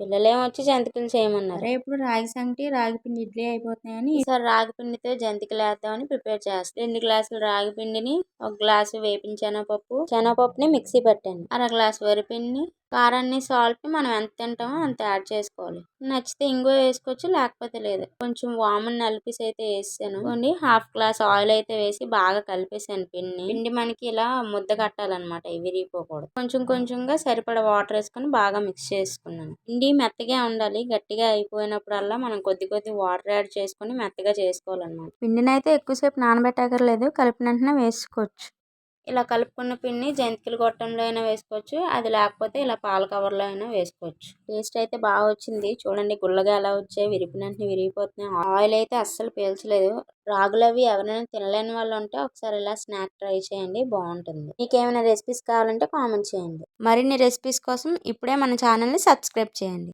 పిల్లలేమో వచ్చి జంతికలు చేయమన్నారు. అరే ఇప్పుడు రాగి సంగటి రాగి పిండి ఇడ్లీ అయిపోతున్నాయని ఈసారి రాగి పిండితో జంతికలు వేద్దామని ప్రిపేర్ చేస్తాను. 2 గ్లాసులు రాగి పిండిని, 1 గ్లాసు వేపిన శనగపప్పుని మిక్సీ పెట్టండి. అర గ్లాసు వరిపిండిని, కారాన్ని, సాల్ట్ ని మనం ఎంత తింటామో అంత యాడ్ చేసుకోవాలి. నచ్చితే ఇంగువ వేసుకోవచ్చు, లేకపోతే లేదు. కొంచెం వాముని నలిపేసి అయితే వేసాను. హాఫ్ గ్లాస్ ఆయిల్ అయితే వేసి బాగా కలిపేసాను పిండి మనకి ఇలా ముద్ద కట్టాలన్నమాట, విరిగిపోకూడదు. కొంచెం కొంచెంగా సరిపడా వాటర్ వేసుకొని బాగా మిక్స్ చేసుకున్నాను. పిండి మెత్తగా ఉండాలి, గట్టిగా అయిపోయినప్పుడల్లా మనం కొద్ది వాటర్ యాడ్ చేసుకొని మెత్తగా చేసుకోవాలన్నమాట. పిండిని అయితే ఎక్కువసేపు నానబెట్టకర్లేదు, కలిపిన వెంటనే వేసుకోవచ్చు. ఇలా కలుపుకున్న పిండిని జంతికలు గొట్టంలో అయినా వేసుకోవచ్చు, అది లేకపోతే ఇలా పాల కవర్లో అయినా వేసుకోవచ్చు. టేస్ట్ అయితే బాగా వచ్చింది. చూడండి గుల్లగా ఎలా వచ్చాయి, విరిగిపోయినట్టు విరిగిపోతున్నాయి. ఆయిల్ అయితే అస్సలు పీల్చలేదు. రాగులు అవి ఎవరైనా తినలేని వాళ్ళు ఉంటే ఒకసారి ఇలా స్నాక్ ట్రై చేయండి, బాగుంటుంది. మీకు ఏమైనా రెసిపీస్ కావాలంటే కామెంట్ చేయండి. మరిన్ని రెసిపీస్ కోసం ఇప్పుడే మన ఛానల్ని సబ్స్క్రైబ్ చేయండి.